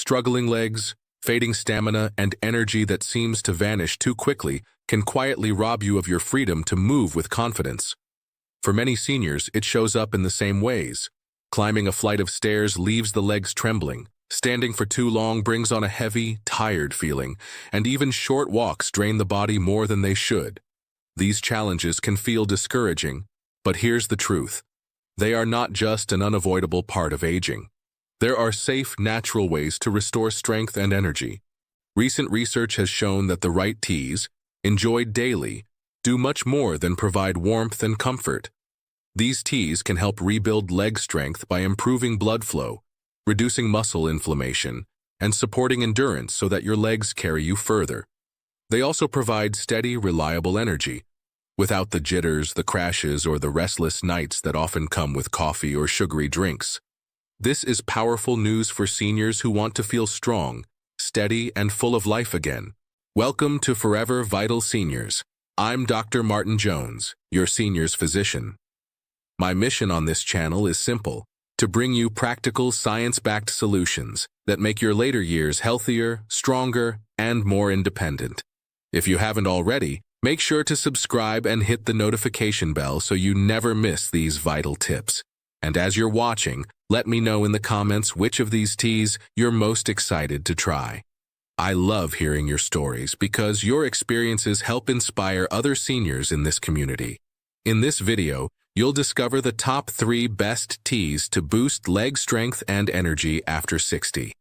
Struggling legs, fading stamina, and energy that seems to vanish too quickly can quietly rob you of your freedom to move with confidence. For many seniors, it shows up in the same ways. Climbing a flight of stairs leaves the legs trembling. Standing for too long brings on a heavy, tired feeling, and even short walks drain the body more than they should. These challenges can feel discouraging, but here's the truth. They are not just an unavoidable part of aging. There are safe, natural ways to restore strength and energy. Recent research has shown that the right teas, enjoyed daily, do much more than provide warmth and comfort. These teas can help rebuild leg strength by improving blood flow, reducing muscle inflammation, and supporting endurance so that your legs carry you further. They also provide steady, reliable energy, without the jitters, the crashes, or the restless nights that often come with coffee or sugary drinks. This is powerful news for seniors who want to feel strong, steady, and full of life again. Welcome to Forever Vital Seniors. I'm Dr. Martin Jones, your seniors physician. My mission on this channel is simple: to bring you practical, science-backed solutions that make your later years healthier, stronger, and more independent. If you haven't already, make sure to subscribe and hit the notification bell so you never miss these vital tips. And as you're watching, let me know in the comments which of these teas you're most excited to try. I love hearing your stories because your experiences help inspire other seniors in this community. In this video, you'll discover the top 3 best teas to boost leg strength and energy after 60.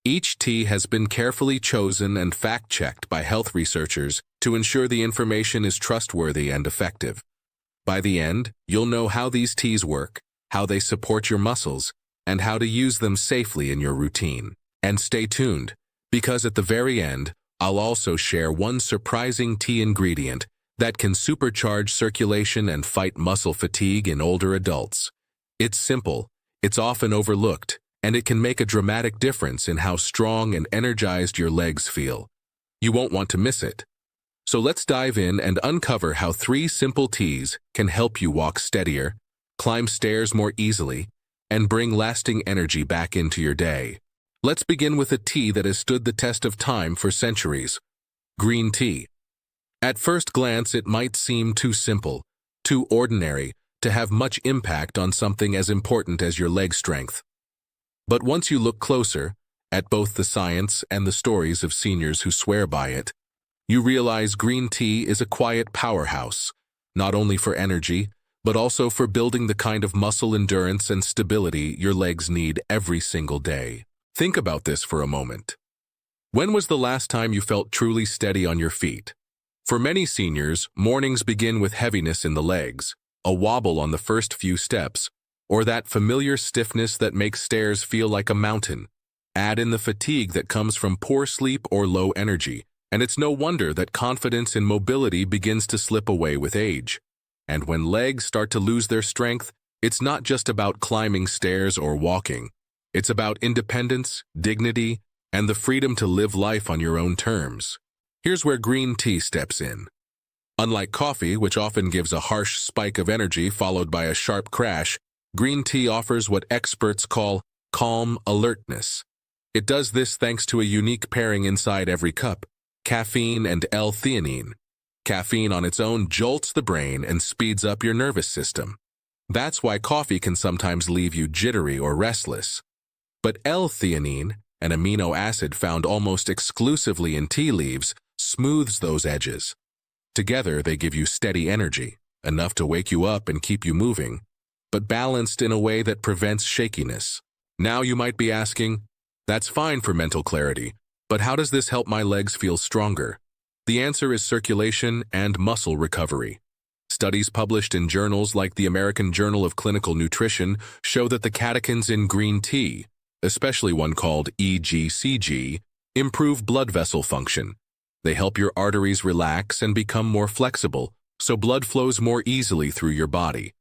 Each tea has been carefully chosen and fact-checked by health researchers to ensure the information is trustworthy and effective. By the end, you'll know how these teas work, how they support your muscles, and how to use them safely in your routine. And stay tuned, because at the very end, I'll also share one surprising tea ingredient that can supercharge circulation and fight muscle fatigue in older adults. It's simple, it's often overlooked, and it can make a dramatic difference in how strong and energized your legs feel. You won't want to miss it. So let's dive in and uncover how 3 simple teas can help you walk steadier, climb stairs more easily, and bring lasting energy back into your day. Let's begin with a tea that has stood the test of time for centuries: green tea. At first glance, it might seem too simple, too ordinary, to have much impact on something as important as your leg strength. But once you look closer, at both the science and the stories of seniors who swear by it, you realize green tea is a quiet powerhouse, not only for energy, but also for building the kind of muscle endurance and stability your legs need every single day. Think about this for a moment. When was the last time you felt truly steady on your feet? For many seniors, mornings begin with heaviness in the legs, a wobble on the first few steps, or that familiar stiffness that makes stairs feel like a mountain. Add in the fatigue that comes from poor sleep or low energy, and it's no wonder that confidence in mobility begins to slip away with age. And when legs start to lose their strength, it's not just about climbing stairs or walking. It's about independence, dignity, and the freedom to live life on your own terms. Here's where green tea steps in. Unlike coffee, which often gives a harsh spike of energy followed by a sharp crash, green tea offers what experts call calm alertness. It does this thanks to a unique pairing inside every cup: caffeine and L-theanine. Caffeine on its own jolts the brain and speeds up your nervous system. That's why coffee can sometimes leave you jittery or restless. But L-theanine, an amino acid found almost exclusively in tea leaves, smooths those edges. Together, they give you steady energy, enough to wake you up and keep you moving, but balanced in a way that prevents shakiness. Now you might be asking, that's fine for mental clarity, but how does this help my legs feel stronger? The answer is circulation and muscle recovery. Studies published in journals like the American Journal of Clinical Nutrition show that the catechins in green tea, especially one called EGCG, improve blood vessel function. They help your arteries relax and become more flexible, so blood flows more easily through your body.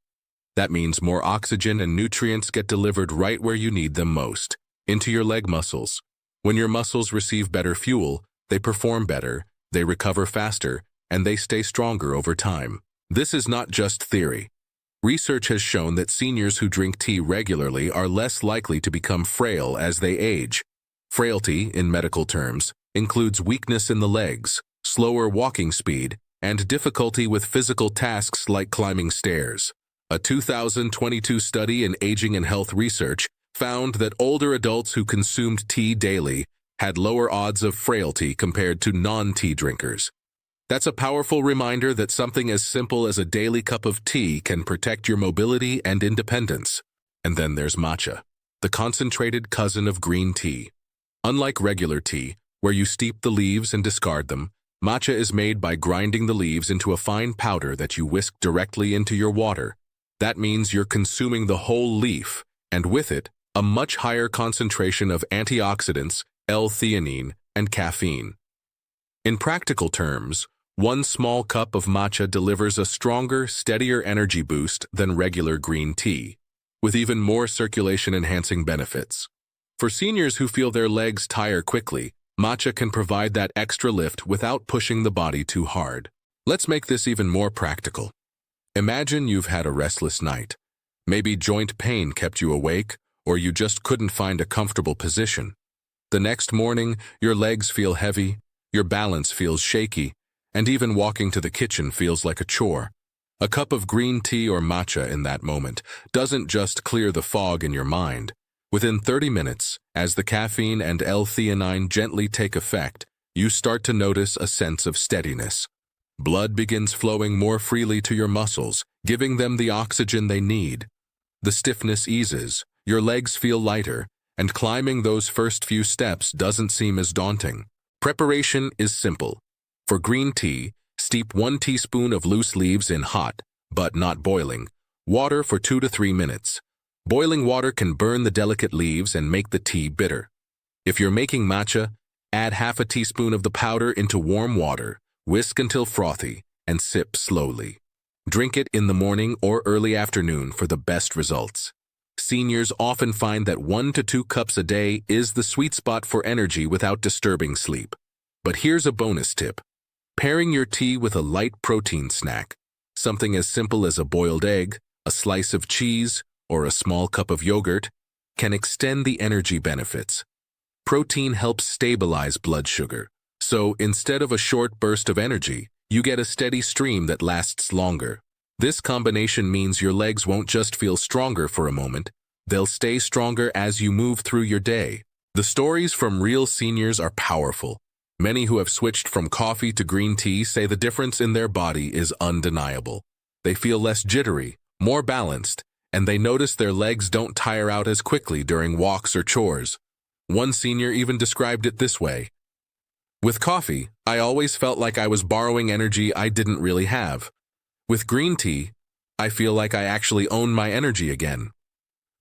That means more oxygen and nutrients get delivered right where you need them most, into your leg muscles. When your muscles receive better fuel, they perform better, they recover faster, and they stay stronger over time. This is not just theory. Research has shown that seniors who drink tea regularly are less likely to become frail as they age. Frailty, in medical terms, includes weakness in the legs, slower walking speed, and difficulty with physical tasks like climbing stairs. A 2022 study in Aging and Health Research found that older adults who consumed tea daily had lower odds of frailty compared to non-tea drinkers. That's a powerful reminder that something as simple as a daily cup of tea can protect your mobility and independence. And then there's matcha, the concentrated cousin of green tea. Unlike regular tea, where you steep the leaves and discard them, matcha is made by grinding the leaves into a fine powder that you whisk directly into your water. That means you're consuming the whole leaf, and with it, a much higher concentration of antioxidants, L-theanine, and caffeine. In practical terms, one small cup of matcha delivers a stronger, steadier energy boost than regular green tea, with even more circulation-enhancing benefits. For seniors who feel their legs tire quickly, matcha can provide that extra lift without pushing the body too hard. Let's make this even more practical. Imagine you've had a restless night. Maybe joint pain kept you awake, or you just couldn't find a comfortable position. The next morning, your legs feel heavy, your balance feels shaky, and even walking to the kitchen feels like a chore. A cup of green tea or matcha in that moment doesn't just clear the fog in your mind. Within 30 minutes, as the caffeine and L-theanine gently take effect, you start to notice a sense of steadiness. Blood begins flowing more freely to your muscles, giving them the oxygen they need. The stiffness eases, your legs feel lighter, and climbing those first few steps doesn't seem as daunting. Preparation is simple. For green tea, steep 1 teaspoon of loose leaves in hot, but not boiling, water for 2 to 3 minutes. Boiling water can burn the delicate leaves and make the tea bitter. If you're making matcha, add half a teaspoon of the powder into warm water, whisk until frothy, and sip slowly. Drink it in the morning or early afternoon for the best results. Seniors often find that 1 to 2 cups a day is the sweet spot for energy without disturbing sleep. But here's a bonus tip. Pairing your tea with a light protein snack, something as simple as a boiled egg, a slice of cheese, or a small cup of yogurt, can extend the energy benefits. Protein helps stabilize blood sugar, so instead of a short burst of energy, you get a steady stream that lasts longer. This combination means your legs won't just feel stronger for a moment, they'll stay stronger as you move through your day. The stories from real seniors are powerful. Many who have switched from coffee to green tea say the difference in their body is undeniable. They feel less jittery, more balanced, and they notice their legs don't tire out as quickly during walks or chores. One senior even described it this way. With coffee, I always felt like I was borrowing energy I didn't really have. With green tea, I feel like I actually own my energy again.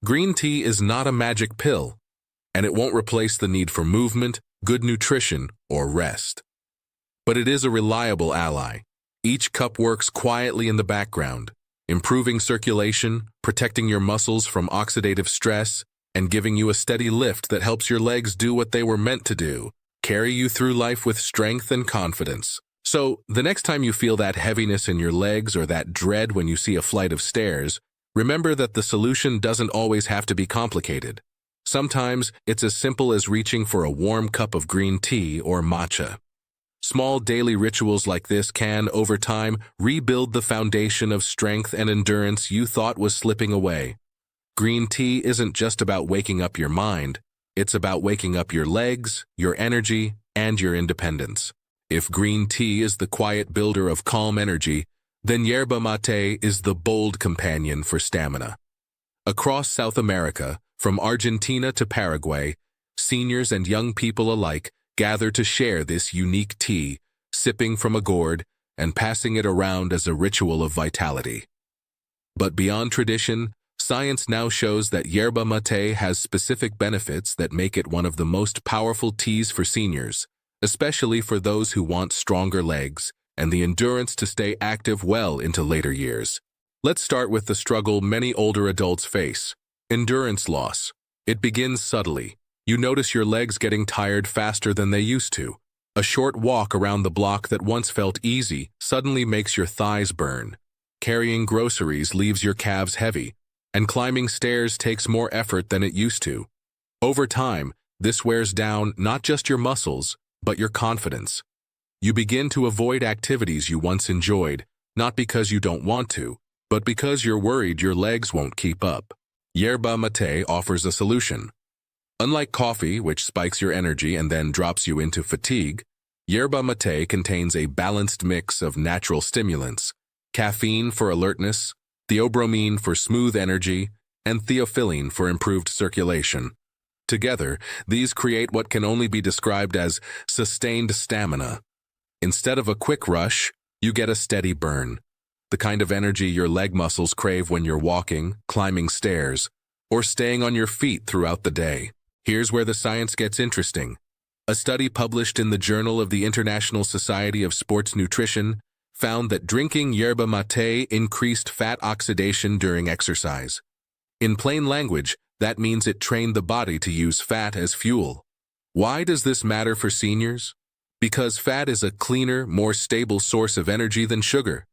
Green tea is not a magic pill, and it won't replace the need for movement, good nutrition, or rest. But it is a reliable ally. Each cup works quietly in the background, improving circulation, protecting your muscles from oxidative stress, and giving you a steady lift that helps your legs do what they were meant to do, carry you through life with strength and confidence. So, the next time you feel that heaviness in your legs or that dread when you see a flight of stairs, remember that the solution doesn't always have to be complicated. Sometimes, it's as simple as reaching for a warm cup of green tea or matcha. Small daily rituals like this can, over time, rebuild the foundation of strength and endurance you thought was slipping away. Green tea isn't just about waking up your mind, it's about waking up your legs, your energy, and your independence. If green tea is the quiet builder of calm energy, then yerba mate is the bold companion for stamina. Across South America, from Argentina to Paraguay, seniors and young people alike gather to share this unique tea, sipping from a gourd and passing it around as a ritual of vitality. But beyond tradition, science now shows that yerba mate has specific benefits that make it one of the most powerful teas for seniors, especially for those who want stronger legs and the endurance to stay active well into later years. Let's start with the struggle many older adults face: endurance loss. It begins subtly. You notice your legs getting tired faster than they used to. A short walk around the block that once felt easy suddenly makes your thighs burn. Carrying groceries leaves your calves heavy, and climbing stairs takes more effort than it used to. Over time, This wears down not just your muscles, but your confidence. You begin to avoid activities you once enjoyed, not because you don't want to, but because you're worried your legs won't keep up. Yerba mate offers a solution. Unlike coffee, which spikes your energy and then drops you into fatigue, yerba mate contains a balanced mix of natural stimulants: caffeine for alertness, theobromine for smooth energy, and theophylline for improved circulation. Together, these create what can only be described as sustained stamina. Instead of a quick rush, you get a steady burn, the kind of energy your leg muscles crave when you're walking, climbing stairs, or staying on your feet throughout the day. Here's where the science gets interesting. A study published in the Journal of the International Society of Sports Nutrition found that drinking yerba mate increased fat oxidation during exercise. In plain language, that means it trained the body to use fat as fuel. Why does this matter for seniors? Because fat is a cleaner, more stable source of energy than sugar.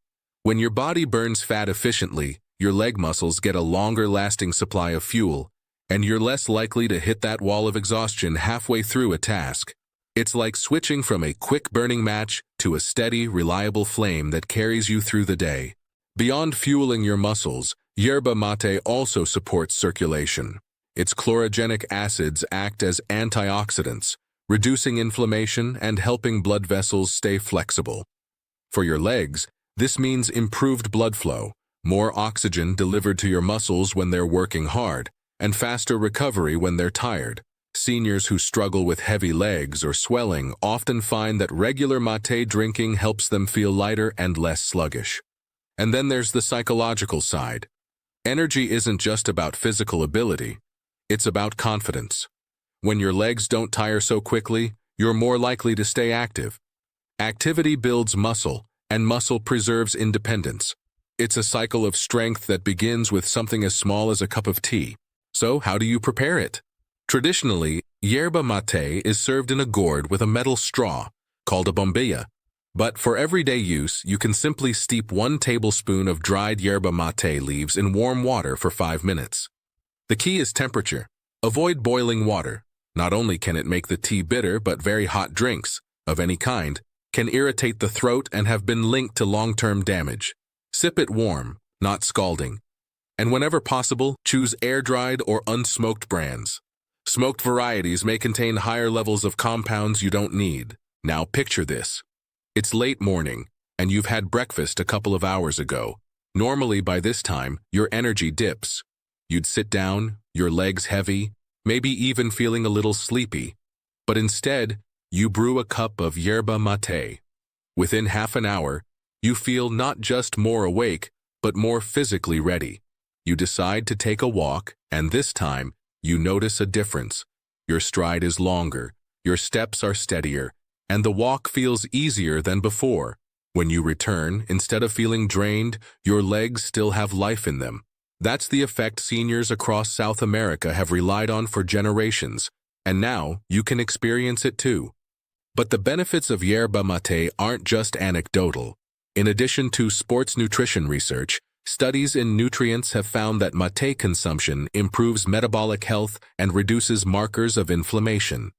When your body burns fat efficiently, your leg muscles get a longer-lasting supply of fuel, and you're less likely to hit that wall of exhaustion halfway through a task. It's like switching from a quick-burning match to a steady, reliable flame that carries you through the day. Beyond fueling your muscles, yerba mate also supports circulation. Its chlorogenic acids act as antioxidants, reducing inflammation and helping blood vessels stay flexible. For your legs, this means improved blood flow, more oxygen delivered to your muscles when they're working hard, and faster recovery when they're tired. Seniors who struggle with heavy legs or swelling often find that regular mate drinking helps them feel lighter and less sluggish. And then there's the psychological side. Energy isn't just about physical ability, it's about confidence. When your legs don't tire so quickly, you're more likely to stay active. Activity builds muscle, and muscle preserves independence. It's a cycle of strength that begins with something as small as a cup of tea. So, how do you prepare it? Traditionally, yerba mate is served in a gourd with a metal straw, called a bombilla. But for everyday use, you can simply steep 1 tablespoon of dried yerba mate leaves in warm water for 5 minutes. The key is temperature. Avoid boiling water. Not only can it make the tea bitter, but very hot drinks, of any kind, can irritate the throat and have been linked to long-term damage. Sip it warm, not scalding. And whenever possible, choose air-dried or unsmoked brands. Smoked varieties may contain higher levels of compounds you don't need. Now picture this. It's late morning, and you've had breakfast a couple of hours ago. Normally by this time, your energy dips. You'd sit down, your legs heavy, maybe even feeling a little sleepy. But instead, you brew a cup of yerba mate. Within half an hour, you feel not just more awake, but more physically ready. You decide to take a walk, and this time, you notice a difference. Your stride is longer, your steps are steadier, and the walk feels easier than before. When you return, instead of feeling drained, your legs still have life in them. That's the effect seniors across South America have relied on for generations, and now you can experience it too. But the benefits of yerba mate aren't just anecdotal. In addition to sports nutrition research, studies in nutrients have found that mate consumption improves metabolic health and reduces markers of inflammation.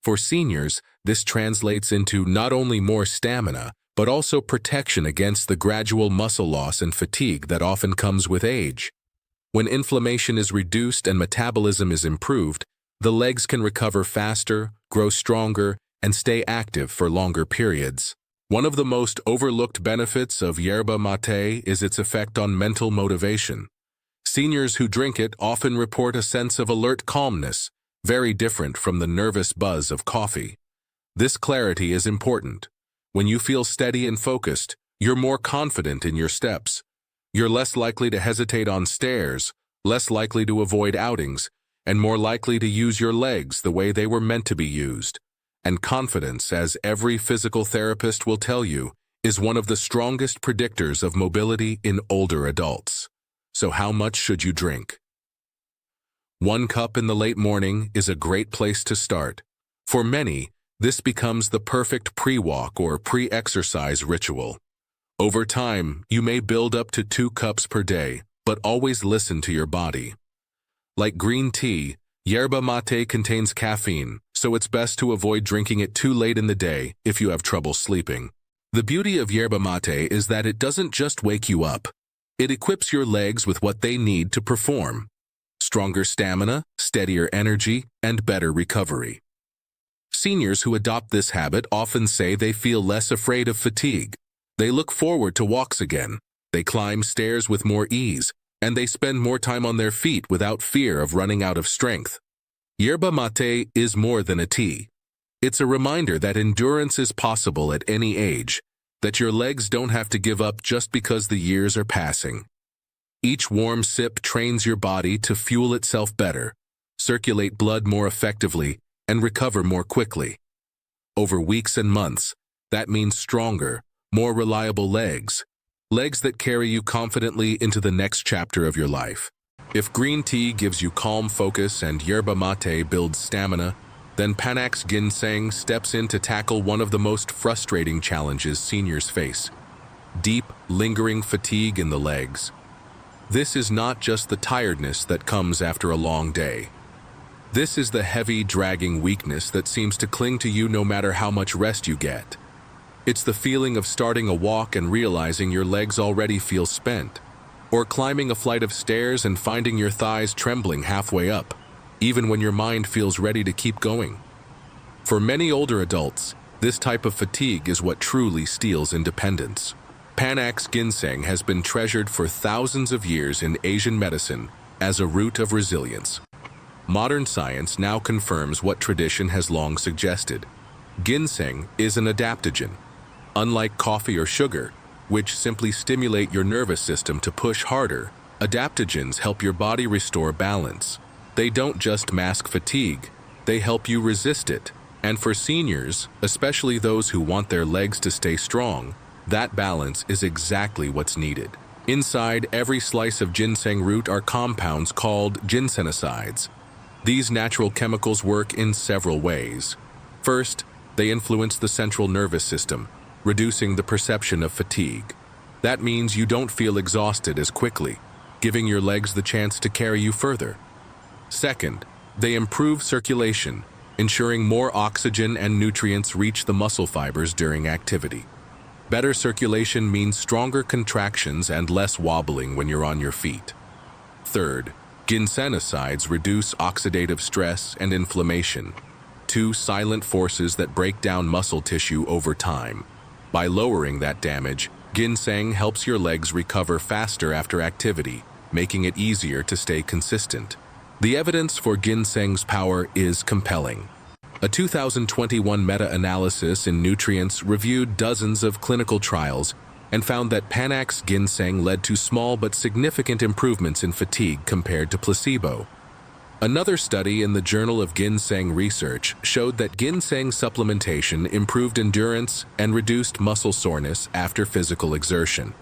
For seniors, this translates into not only more stamina, but also protection against the gradual muscle loss and fatigue that often comes with age. When inflammation is reduced and metabolism is improved, the legs can recover faster, grow stronger, and stay active for longer periods. One of the most overlooked benefits of yerba mate is its effect on mental motivation. Seniors who drink it often report a sense of alert calmness, very different from the nervous buzz of coffee. This clarity is important. When you feel steady and focused, you're more confident in your steps. You're less likely to hesitate on stairs, less likely to avoid outings, and more likely to use your legs the way they were meant to be used. And confidence, as every physical therapist will tell you, is one of the strongest predictors of mobility in older adults. So how much should you drink? 1 cup in the late morning is a great place to start. For many, this becomes the perfect pre-walk or pre-exercise ritual. Over time, you may build up to 2 cups per day, but always listen to your body. Like green tea, Yerba mate contains caffeine, so it's best to avoid drinking it too late in the day if you have trouble sleeping. The beauty of yerba mate is that it doesn't just wake you up. It equips your legs with what they need to perform: stronger stamina, steadier energy, and better recovery. Seniors who adopt this habit often say they feel less afraid of fatigue. They look forward to walks again. They climb stairs with more ease, and they spend more time on their feet without fear of running out of strength. Yerba mate is more than a tea. It's a reminder that endurance is possible at any age, that your legs don't have to give up just because the years are passing. Each warm sip trains your body to fuel itself better, circulate blood more effectively, and recover more quickly. Over weeks and months, that means stronger, more reliable legs that carry you confidently into the next chapter of your life. If green tea gives you calm focus and yerba mate builds stamina, then Panax Ginseng steps in to tackle one of the most frustrating challenges seniors face: deep, lingering fatigue in the legs. This is not just the tiredness that comes after a long day. This is the heavy, dragging weakness that seems to cling to you no matter how much rest you get. It's the feeling of starting a walk and realizing your legs already feel spent, or climbing a flight of stairs and finding your thighs trembling halfway up, even when your mind feels ready to keep going. For many older adults, this type of fatigue is what truly steals independence. Panax Ginseng has been treasured for thousands of years in Asian medicine as a root of resilience. Modern science now confirms what tradition has long suggested. Ginseng is an adaptogen. Unlike coffee or sugar, which simply stimulate your nervous system to push harder, adaptogens help your body restore balance. They don't just mask fatigue, they help you resist it. And for seniors, especially those who want their legs to stay strong, that balance is exactly what's needed. Inside every slice of ginseng root are compounds called ginsenosides. These natural chemicals work in several ways. First, they influence the central nervous system, reducing the perception of fatigue. That means you don't feel exhausted as quickly, giving your legs the chance to carry you further. Second, they improve circulation, ensuring more oxygen and nutrients reach the muscle fibers during activity. Better circulation means stronger contractions and less wobbling when you're on your feet. Third, ginsenosides reduce oxidative stress and inflammation, two silent forces that break down muscle tissue over time. By lowering that damage, ginseng helps your legs recover faster after activity, making it easier to stay consistent. The evidence for ginseng's power is compelling. A 2021 meta-analysis in Nutrients reviewed dozens of clinical trials and found that Panax Ginseng led to small but significant improvements in fatigue compared to placebo. Another study in the Journal of Ginseng Research showed that ginseng supplementation improved endurance and reduced muscle soreness after physical exertion.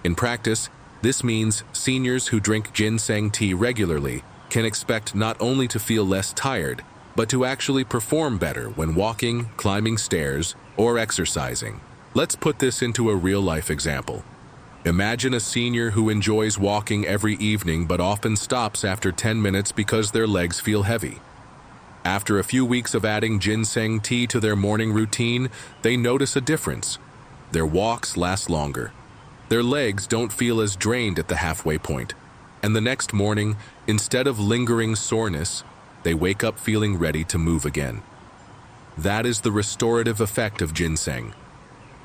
In practice, this means seniors who drink ginseng tea regularly can expect not only to feel less tired, but to actually perform better when walking, climbing stairs, or exercising. Let's put this into a real-life example. Imagine a senior who enjoys walking every evening but often stops after 10 minutes because their legs feel heavy. After a few weeks of adding ginseng tea to their morning routine, they notice a difference. Their walks last longer. Their legs don't feel as drained at the halfway point. And the next morning, instead of lingering soreness, they wake up feeling ready to move again. That is the restorative effect of ginseng.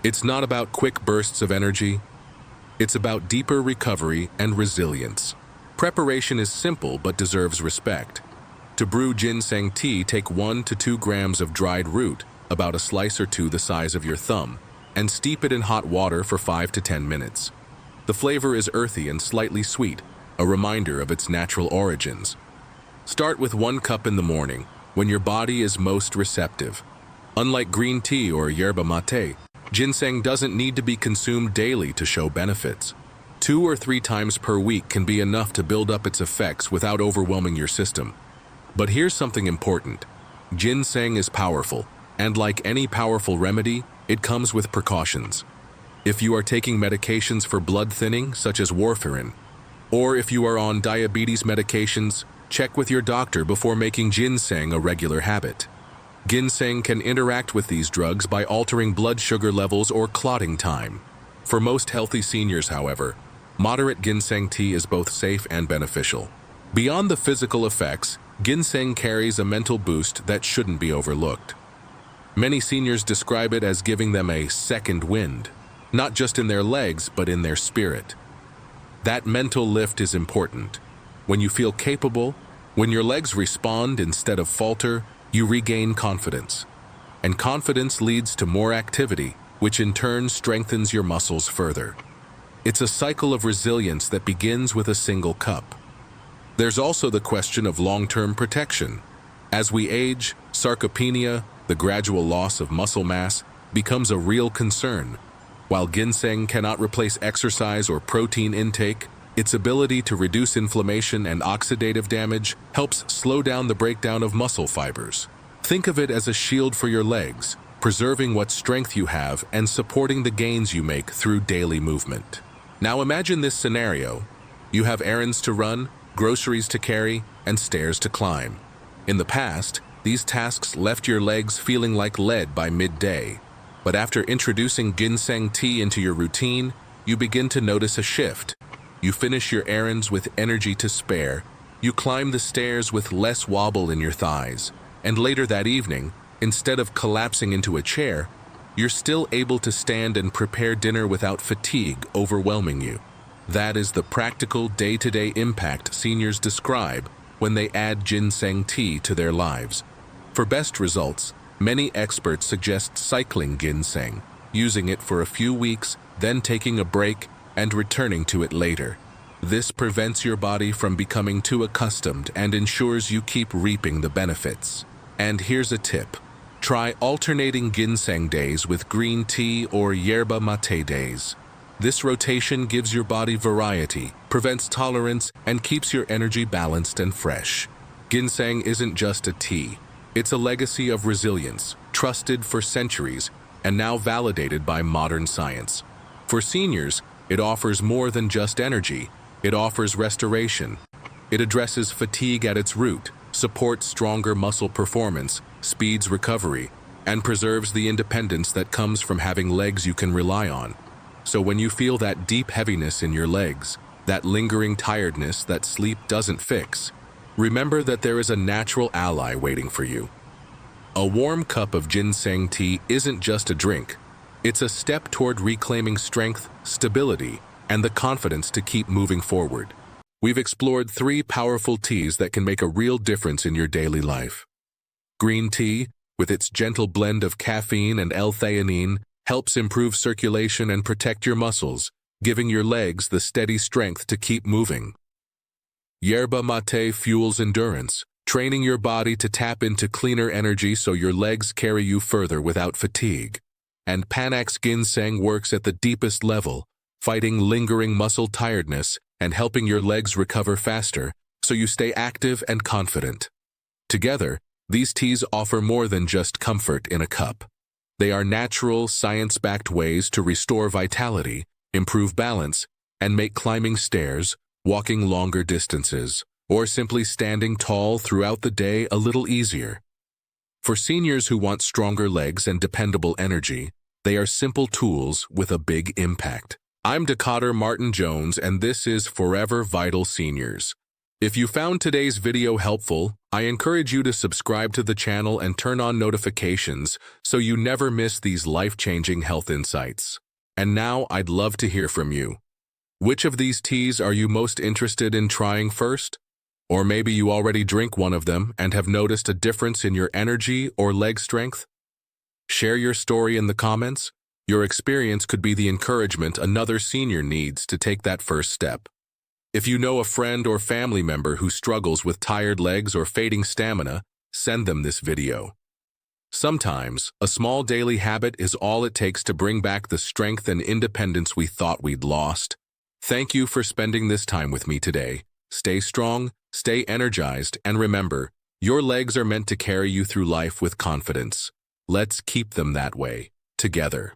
It's not about quick bursts of energy. It's about deeper recovery and resilience. Preparation is simple but deserves respect. To brew ginseng tea, take 1 to 2 grams of dried root, about a slice or two the size of your thumb, and steep it in hot water for 5 to 10 minutes. The flavor is earthy and slightly sweet, a reminder of its natural origins. Start with 1 cup in the morning, when your body is most receptive. Unlike green tea or yerba mate, ginseng doesn't need to be consumed daily to show benefits. 2 or 3 times per week can be enough to build up its effects without overwhelming your system. But here's something important. Ginseng is powerful, and like any powerful remedy, it comes with precautions. If you are taking medications for blood thinning, such as warfarin, or if you are on diabetes medications, Check with your doctor before making ginseng a regular habit. Ginseng can interact with these drugs by altering blood sugar levels or clotting time. For most healthy seniors, however, moderate ginseng tea is both safe and beneficial. Beyond the physical effects, ginseng carries a mental boost that shouldn't be overlooked. Many seniors describe it as giving them a second wind, not just in their legs, but in their spirit. That mental lift is important. When you feel capable, when your legs respond instead of falter, you regain confidence. And confidence leads to more activity, which in turn strengthens your muscles further. It's a cycle of resilience that begins with a single cup. There's also the question of long-term protection. As we age, sarcopenia, the gradual loss of muscle mass, becomes a real concern. While ginseng cannot replace exercise or protein intake, its ability to reduce inflammation and oxidative damage helps slow down the breakdown of muscle fibers. Think of it as a shield for your legs, preserving what strength you have and supporting the gains you make through daily movement. Now imagine this scenario. You have errands to run, groceries to carry, and stairs to climb. In the past, these tasks left your legs feeling like lead by midday. But after introducing ginseng tea into your routine, you begin to notice a shift. You finish your errands with energy to spare, you climb the stairs with less wobble in your thighs, and later that evening, instead of collapsing into a chair, you're still able to stand and prepare dinner without fatigue overwhelming you. That is the practical day-to-day impact seniors describe when they add ginseng tea to their lives. For best results, many experts suggest cycling ginseng, using it for a few weeks, then taking a break and returning to it later. This prevents your body from becoming too accustomed and ensures you keep reaping the benefits. And here's a tip. Try alternating ginseng days with green tea or yerba mate days. This rotation gives your body variety, prevents tolerance, and keeps your energy balanced and fresh. Ginseng isn't just a tea. It's a legacy of resilience, trusted for centuries, and now validated by modern science. For seniors, it offers more than just energy. It offers restoration. It addresses fatigue at its root, supports stronger muscle performance, speeds recovery, and preserves the independence that comes from having legs you can rely on. So when you feel that deep heaviness in your legs, that lingering tiredness that sleep doesn't fix, remember that there is a natural ally waiting for you. A warm cup of ginseng tea isn't just a drink. It's a step toward reclaiming strength, stability, and the confidence to keep moving forward. We've explored 3 powerful teas that can make a real difference in your daily life. Green tea, with its gentle blend of caffeine and L-theanine, helps improve circulation and protect your muscles, giving your legs the steady strength to keep moving. Yerba mate fuels endurance, training your body to tap into cleaner energy so your legs carry you further without fatigue. And Panax ginseng works at the deepest level, fighting lingering muscle tiredness and helping your legs recover faster so you stay active and confident. Together, these teas offer more than just comfort in a cup. They are natural, science-backed ways to restore vitality, improve balance, and make climbing stairs, walking longer distances, or simply standing tall throughout the day a little easier. For seniors who want stronger legs and dependable energy, they are simple tools with a big impact. I'm Decatur Martin Jones, and this is Forever Vital Seniors. If you found today's video helpful, I encourage you to subscribe to the channel and turn on notifications so you never miss these life-changing health insights. And now I'd love to hear from you. Which of these teas are you most interested in trying first? Or maybe you already drink one of them and have noticed a difference in your energy or leg strength? Share your story in the comments. Your experience could be the encouragement another senior needs to take that first step. If you know a friend or family member who struggles with tired legs or fading stamina, send them this video. Sometimes, a small daily habit is all it takes to bring back the strength and independence we thought we'd lost. Thank you for spending this time with me today. Stay strong, stay energized, and remember, your legs are meant to carry you through life with confidence. Let's keep them that way, together.